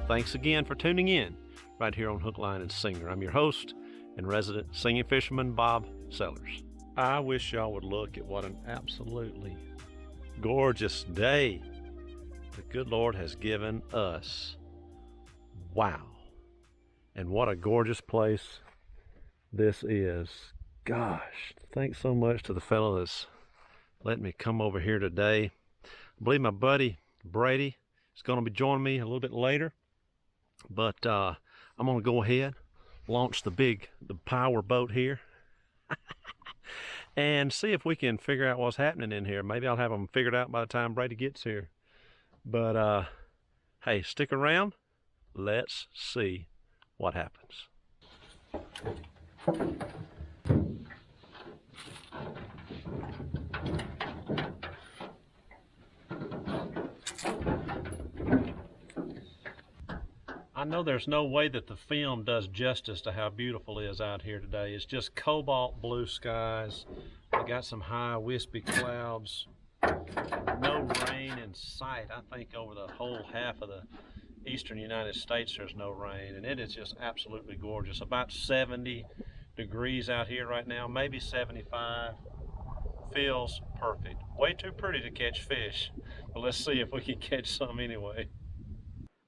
Thanks again for tuning in right here on Hook, Line, and Sinker. I'm your host and resident singing fisherman, Bob Sellers. I wish y'all would look at what an absolutely gorgeous day the good Lord has given us. Wow. And what a gorgeous place this is. Gosh, thanks so much to the fellow that's letting me come over here today. I believe my buddy Brady is going to be joining me a little bit later, but I'm going to go ahead, launch the power boat here and see if we can figure out what's happening in here. Maybe I'll have them figured out by the time Brady gets here. But hey, stick around. Let's see what happens. I know there's no way that the film does justice to how beautiful it is out here today. It's just cobalt blue skies. We got some high wispy clouds. No rain in sight. I think over the whole half of the eastern United States there's no rain, and it is just absolutely gorgeous. About 70 degrees out here right now, maybe 75. Feels perfect. Way too pretty to catch fish, but let's see if we can catch some anyway.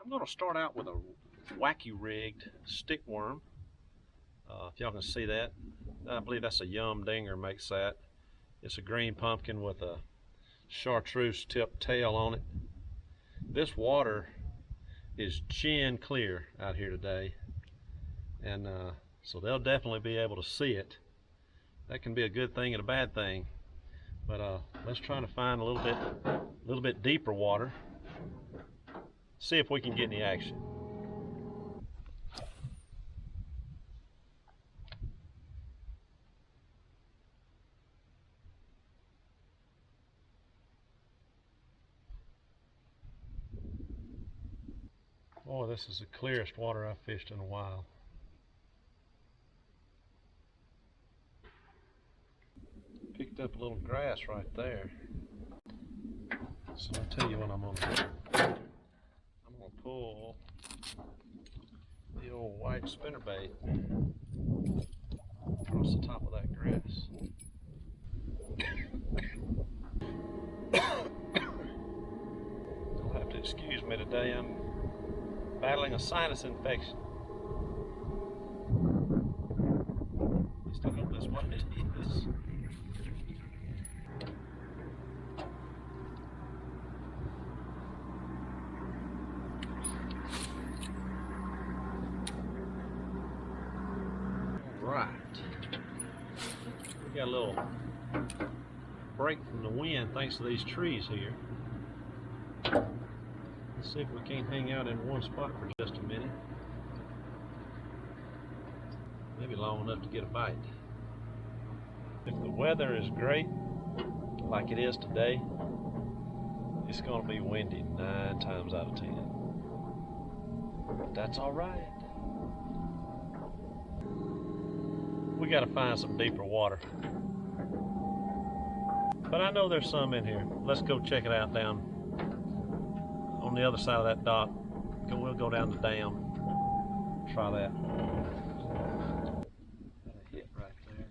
I'm going to start out with a wacky rigged stick worm. If y'all can see that, I believe that's a yum dinger makes that. It's a green pumpkin with a chartreuse tip tail on it. This water is chin clear out here today, and so they'll definitely be able to see it. That can be a good thing and a bad thing, but let's try to find a little bit deeper water, see if we can get any action. Boy, this is the clearest water I've fished in a while. Picked up a little grass right there. So I'll tell you what I'm gonna do. I'm gonna pull the old white spinnerbait across the top of that grass. You'll have to excuse me today. I'm battling a sinus infection. At least I hope that's what it is. Alright. We got a little break from the wind thanks to these trees here. Let's see if we can't hang out in one spot for just a minute. Maybe long enough to get a bite. If the weather is great, like it is today, it's going to be windy 9 times out of 10. But that's all right. We got to find some deeper water. But I know there's some in here. Let's go check it out down on the other side of that dock. We'll go down the dam. Try that. Had a hit right there.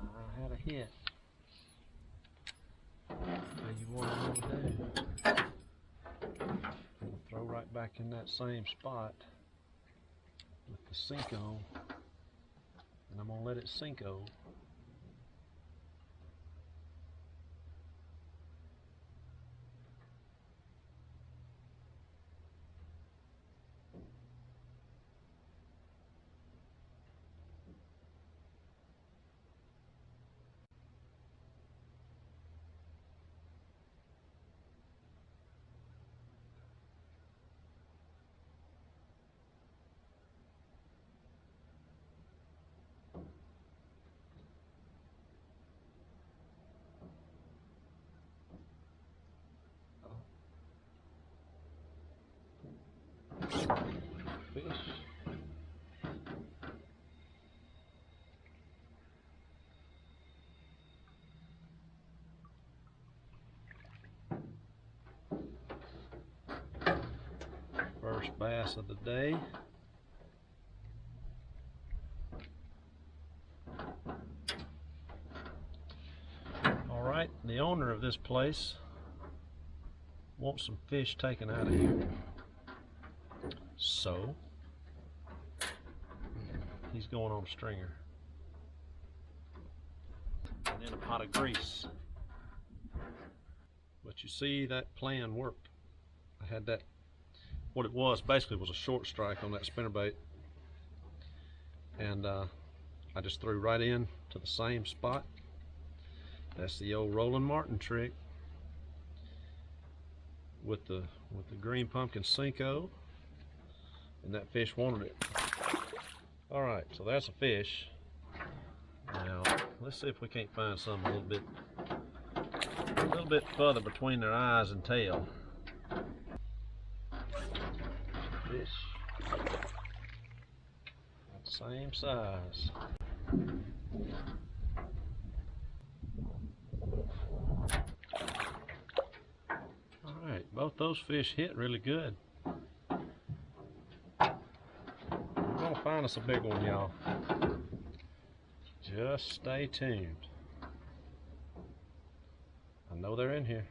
I had a hit. Tell you what I'm gonna do. Throw right back in that same spot with the Cinco, and I'm gonna let it Cinco. Fish. bass of the day. Alright, the owner of this place wants some fish taken out of here. So, he's going on a stringer. And then a pot of grease. But you see, that plan worked. I had that, what it was basically was a short strike on that spinnerbait. And I just threw right in to the same spot. That's the old Roland Martin trick with the green pumpkin Cinco, and that fish wanted it. All right, so that's a fish. Now let's see if we can't find something a little bit further between their eyes and tail. Fish, same size. Alright, both those fish hit really good. We're gonna find us a big one, y'all. Just stay tuned. I know they're in here.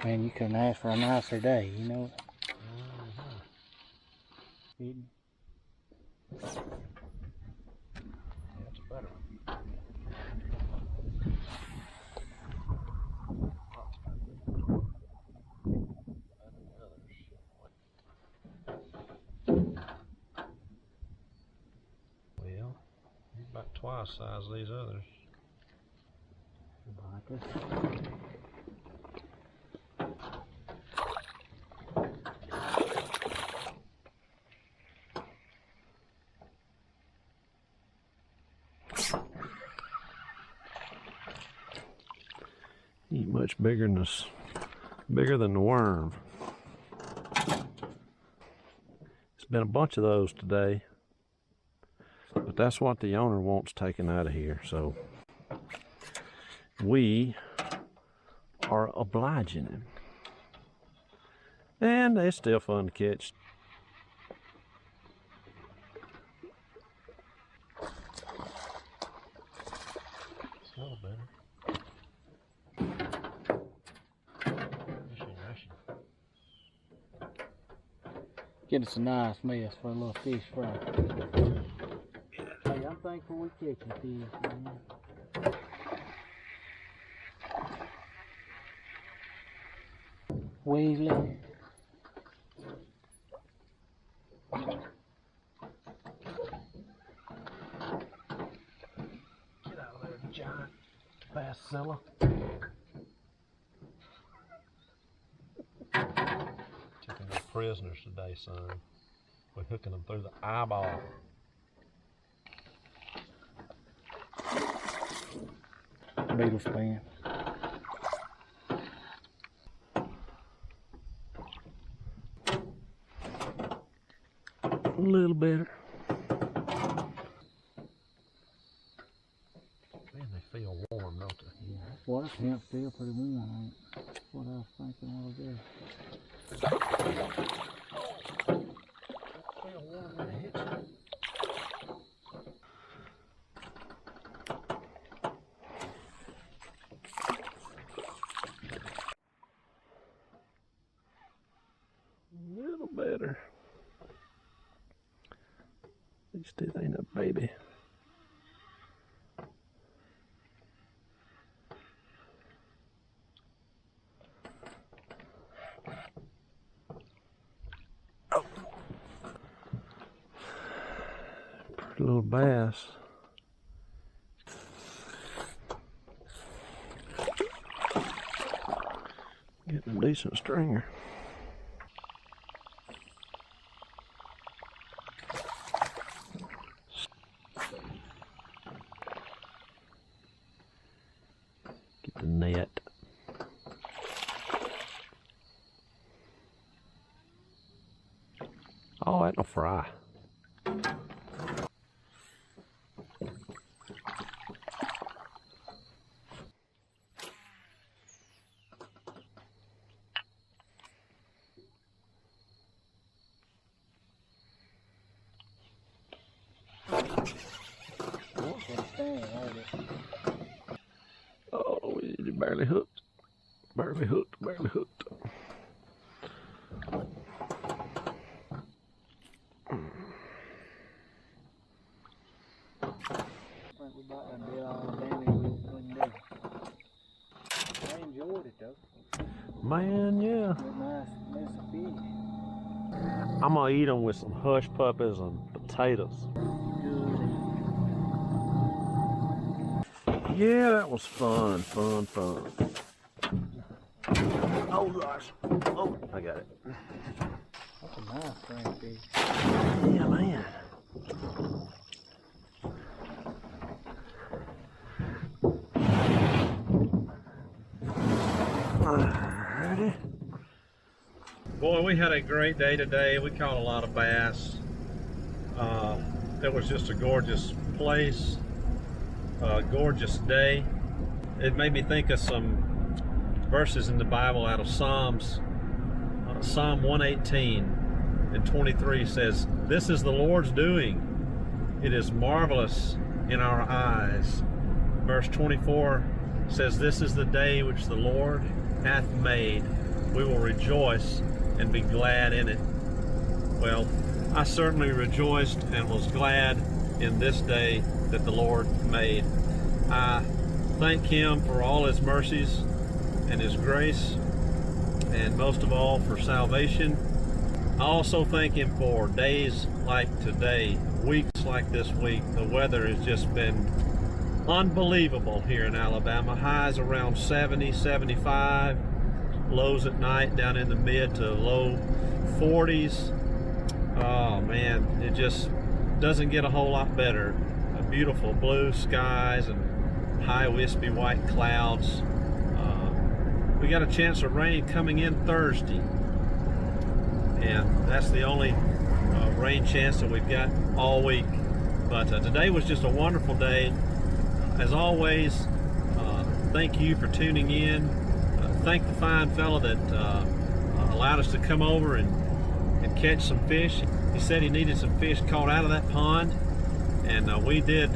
Man, you couldn't ask for a nicer day, you know. That's better. Well, he's about twice the size of these others. Ain't much bigger than this, bigger than the worm. It's been a bunch of those today, but that's what the owner wants taken out of here, so we are obliging him. And they're still fun to catch. It's a little better. Get us a nice mess for a little fish fry. Hey, I'm thankful we catching fish, man. Weasley. Get out of there, giant bassilla. Taking the prisoners today, son. We're hooking them through the eyeball. Beetle span. A little better. Man, they feel warm, don't they? Yeah, water temp feel pretty warm. That's what I was thinking all day. Feel warm when it hits you. A little better. These two ain't a baby. Oh. Pretty little bass. Getting a decent stringer. The net. Oh, that's no fry. Oh, you barely hooked. Barely hooked, barely hooked. I enjoyed it though. Man, yeah. Nice fish. I'm gonna eat them with some hush puppies and potatoes. Yeah, that was fun, fun, fun. Oh gosh. Oh, I got it. That's a nice crankfish. Yeah, man. Alrighty. Boy, we had a great day today. We caught a lot of bass. It was just a gorgeous place, a gorgeous day. It made me think of some verses in the Bible out of Psalms. Psalm 118 and 23 says, "This is the Lord's doing. It is marvelous in our eyes." Verse 24 says, "This is the day which the Lord hath made. We will rejoice and be glad in it." Well, I certainly rejoiced and was glad in this day that the Lord made. I thank Him for all His mercies and His grace, and most of all for salvation. I also thank Him for days like today, weeks like this week. The weather has just been unbelievable here in Alabama. Highs around 70, 75, lows at night down in the mid to low 40s. Oh man, it just doesn't get a whole lot better. Beautiful blue skies and high wispy white clouds. We got a chance of rain coming in Thursday, and that's the only rain chance that we've got all week. But today was just a wonderful day. As always, thank you for tuning in. Thank the fine fella that allowed us to come over and catch some fish. He said he needed some fish caught out of that pond, and we did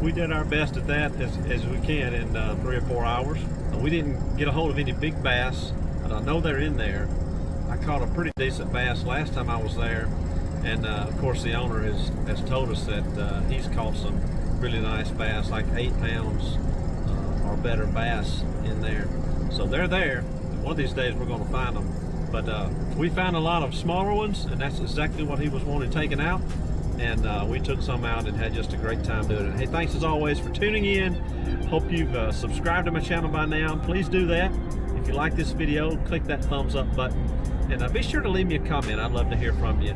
we did our best at that as we can in 3 or 4 hours. We didn't get a hold of any big bass, but I know they're in there. I caught a pretty decent bass last time I was there, and of course the owner has told us that he's caught some really nice bass, like 8 pounds or better bass in there. So they're there. One of these days we're going to find them. But we found a lot of smaller ones, and that's exactly what he was wanting taken out. And we took some out and had just a great time doing it. Hey, thanks as always for tuning in. Hope you've subscribed to my channel by now. Please do that. If you like this video, click that thumbs up button. And be sure to leave me a comment. I'd love to hear from you.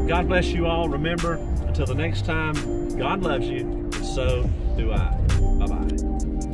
God bless you all. Remember, until the next time, God loves you, and so do I. Bye-bye.